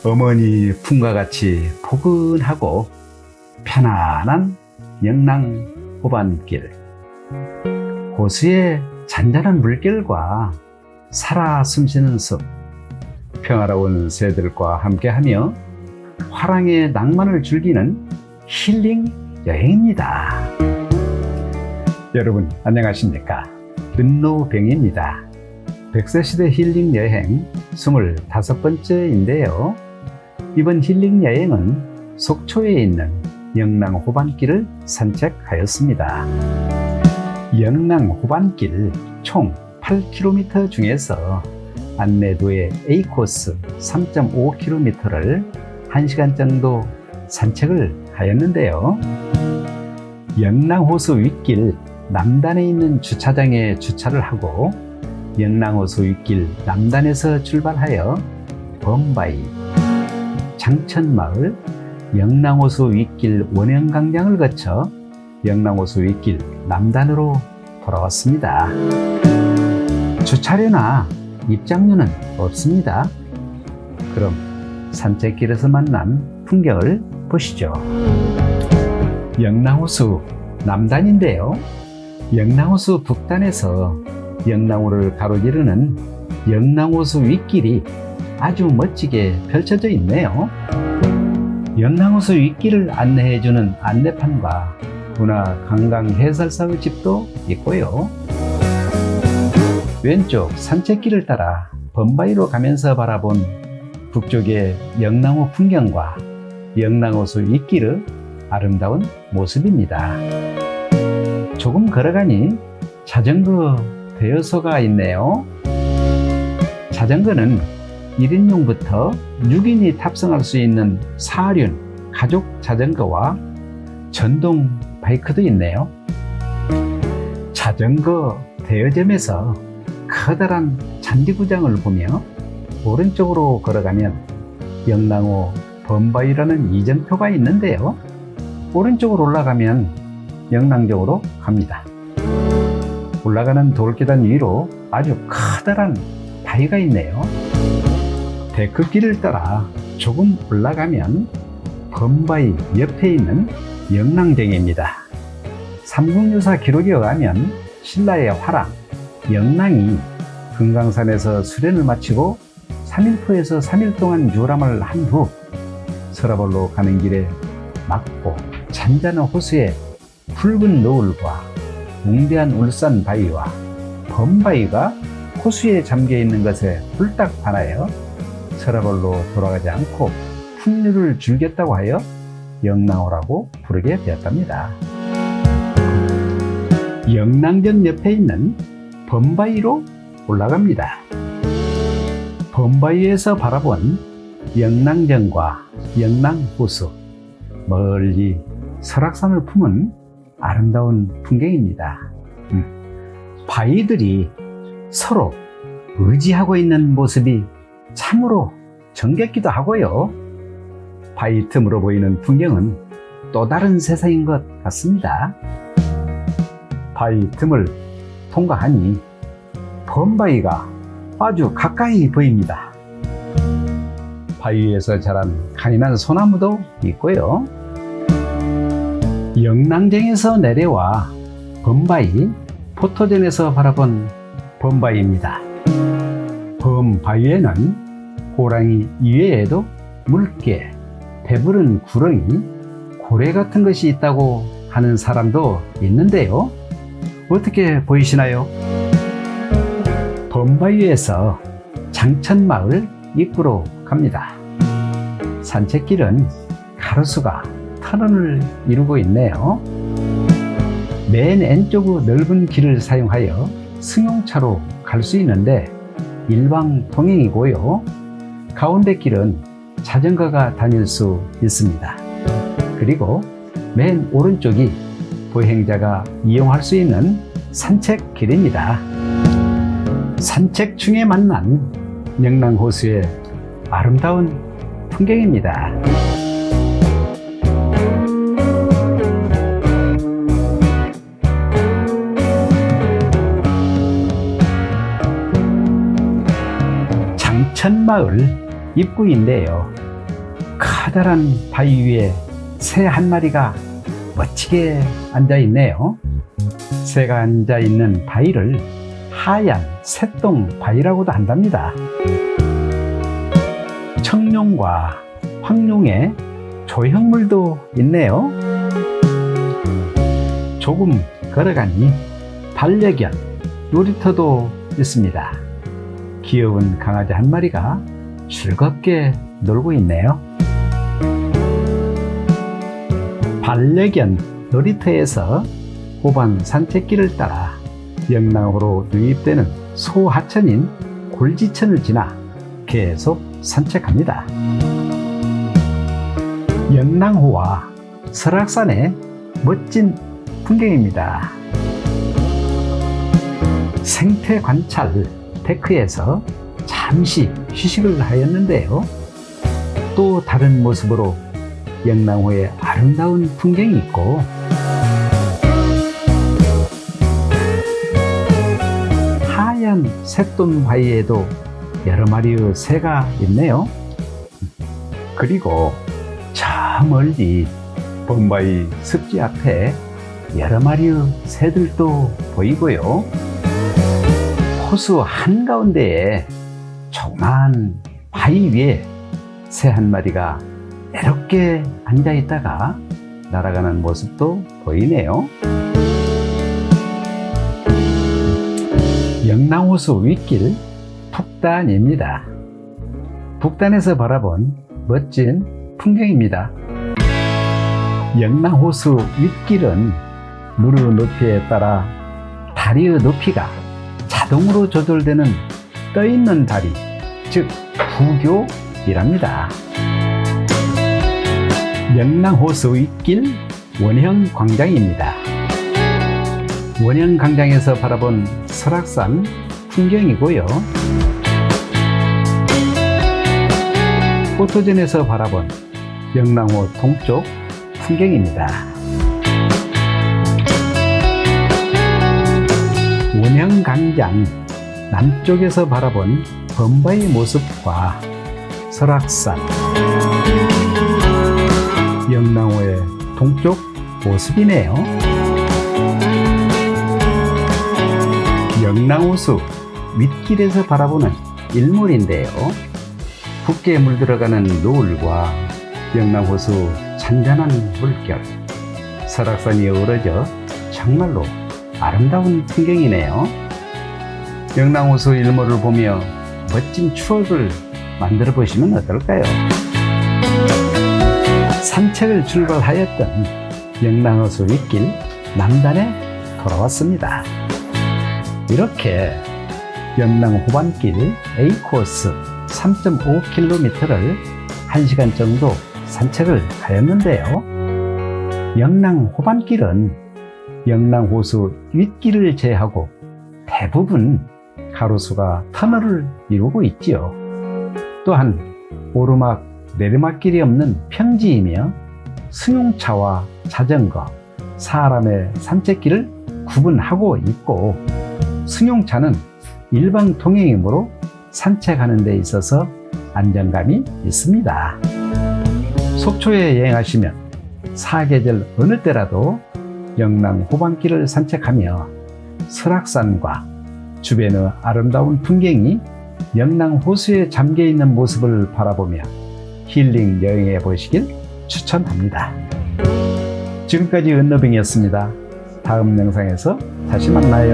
어머니 품과 같이 포근하고 편안한 영랑 호반길, 호수의 잔잔한 물결과 살아 숨쉬는 숲, 평화로운 새들과 함께하며 화랑의 낭만을 즐기는 힐링 여행입니다. 여러분 안녕하십니까? 은노병입니다. 100세 시대 힐링 여행 25번째인데요. 이번 힐링 여행은 속초에 있는 영랑 호반길을 산책하였습니다. 영랑 호반길 총 8km 중에서 안내도의 A코스 3.5km를 1시간 정도 산책을 하였는데요. 영랑호수 윗길 남단에 있는 주차장에 주차를 하고 영랑호수 윗길 남단에서 출발하여 범바위, 장천마을, 영랑호수 윗길 원형광장을 거쳐 영랑호수 윗길 남단으로 돌아왔습니다. 주차료나 입장료는 없습니다. 그럼 산책길에서 만난 풍경을 보시죠. 영랑호수 남단인데요. 영랑호수 북단에서 영랑호를 가로지르는 영랑호수 윗길이 아주 멋지게 펼쳐져 있네요. 영랑호수 윗길을 안내해주는 안내판과 문화관광해설사의 집도 있고요. 왼쪽 산책길을 따라 범바위로 가면서 바라본 북쪽의 영랑호 풍경과 영랑호수 윗길의 아름다운 모습입니다. 조금 걸어가니 자전거 대여소가 있네요. 자전거는 1인용부터 6인이 탑승할 수 있는 사륜 가족 자전거와 전동 바이크도 있네요. 자전거 대여점에서 커다란 잔디구장을 보며 오른쪽으로 걸어가면 영랑호 범바위라는 이정표가 있는데요. 오른쪽으로 올라가면 영랑정으로 갑니다. 올라가는 돌계단 위로 아주 커다란 바위가 있네요. 데크길을 따라 조금 올라가면 범바위 옆에 있는 영랑정입니다. 삼국유사 기록에 의하면 신라의 화랑 영랑이 금강산에서 수련을 마치고 3일포에서 3일 동안 유람을 한 후 서라벌로 가는 길에 맑고 잔잔한 호수에 붉은 노을과 웅대한 울산 바위와 범바위가 호수에 잠겨 있는 것에 홀딱 반하여 서라벌로 돌아가지 않고 풍류를 즐겼다고 하여 영랑호라고 부르게 되었답니다. 영랑정 옆에 있는 범바위로 올라갑니다. 범바위에서 바라본 영랑정과 영랑호수, 멀리 설악산을 품은 아름다운 풍경입니다. 바위들이 서로 의지하고 있는 모습이 참으로 정겹기도 하고요. 바위 틈으로 보이는 풍경은 또 다른 세상인 것 같습니다. 바위 틈을 통과하니 범바위가 아주 가까이 보입니다. 바위에서 자란 강인한 소나무도 있고요. 영랑정에서 내려와 범바위 포토전에서 바라본 범바위입니다. 범바위에는 호랑이 이외에도 물개, 배부른 구렁이, 고래 같은 것이 있다고 하는 사람도 있는데요. 어떻게 보이시나요? 범바위에서 장천마을 입구로 갑니다. 산책길은 가로수가 터널을 이루고 있네요. 맨 왼쪽의 넓은 길을 사용하여 승용차로 갈 수 있는데 일방통행이고요. 가운데 길은 자전거가 다닐 수 있습니다. 그리고 맨 오른쪽이 보행자가 이용할 수 있는 산책길입니다. 산책 중에 만난 영랑호수의 아름다운 풍경입니다. 장천마을 입구인데요. 커다란 바위 위에 새 한 마리가 멋지게 앉아 있네요. 새가 앉아 있는 바위를 하얀 새똥 바위라고도 한답니다. 청룡과 황룡의 조형물도 있네요. 조금 걸어가니 반려견 놀이터도 있습니다. 귀여운 강아지 한 마리가 즐겁게 놀고 있네요. 반려견 놀이터에서 호반 산책길을 따라 영랑호로 유입되는 소하천인 골지천을 지나 계속 산책합니다. 영랑호와 설악산의 멋진 풍경입니다. 생태 관찰 데크에서 잠시 휴식을 하였는데요. 또 다른 모습으로 영랑호의 아름다운 풍경이 있고 하얀 새똥 바위에도 여러 마리의 새가 있네요. 그리고 저 멀리 범바위 습지 앞에 여러 마리의 새들도 보이고요. 호수 한가운데에 조그만 바위 위에 새 한 마리가 외롭게 앉아 있다가 날아가는 모습도 보이네요. 영랑호수 윗길 북단입니다. 북단에서 바라본 멋진 풍경입니다. 영랑호수 윗길은 물의 높이에 따라 다리의 높이가 자동으로 조절되는 떠있는 다리, 즉 부교이랍니다. 영랑호수 윗길 원형광장입니다. 원형광장에서 바라본 설악산 풍경이고요. 포토전에서 바라본 영랑호 동쪽 풍경입니다. 원형광장 남쪽에서 바라본 범바위 모습과 설악산, 영랑호의 동쪽 모습이네요. 영랑호수 윗길에서 바라보는 일몰인데요. 붓게 물들어가는 노을과 영랑호수 잔잔한 물결, 설악산이 어우러져 정말로 아름다운 풍경이네요. 영랑호수 일몰을 보며 멋진 추억을 만들어 보시면 어떨까요? 산책을 출발하였던 영랑호수 윗길 남단에 돌아왔습니다. 이렇게 영랑 호반길 A코스 3.5km를 1시간 정도 산책을 하였는데요. 영랑 호반길은 영랑호수 윗길을 제외하고 대부분 가로수가 터널을 이루고 있지요. 또한 오르막 내리막길이 없는 평지이며 승용차와 자전거, 사람의 산책길을 구분하고 있고 승용차는 일방 통행이므로 산책하는 데 있어서 안정감이 있습니다. 속초에 여행하시면 사계절 어느 때라도 영랑 호반길을 산책하며 설악산과 주변의 아름다운 풍경이 영랑 호수에 잠겨있는 모습을 바라보며 힐링 여행해 보시길 추천합니다. 지금까지 은노빙이었습니다. 다음 영상에서 다시 만나요.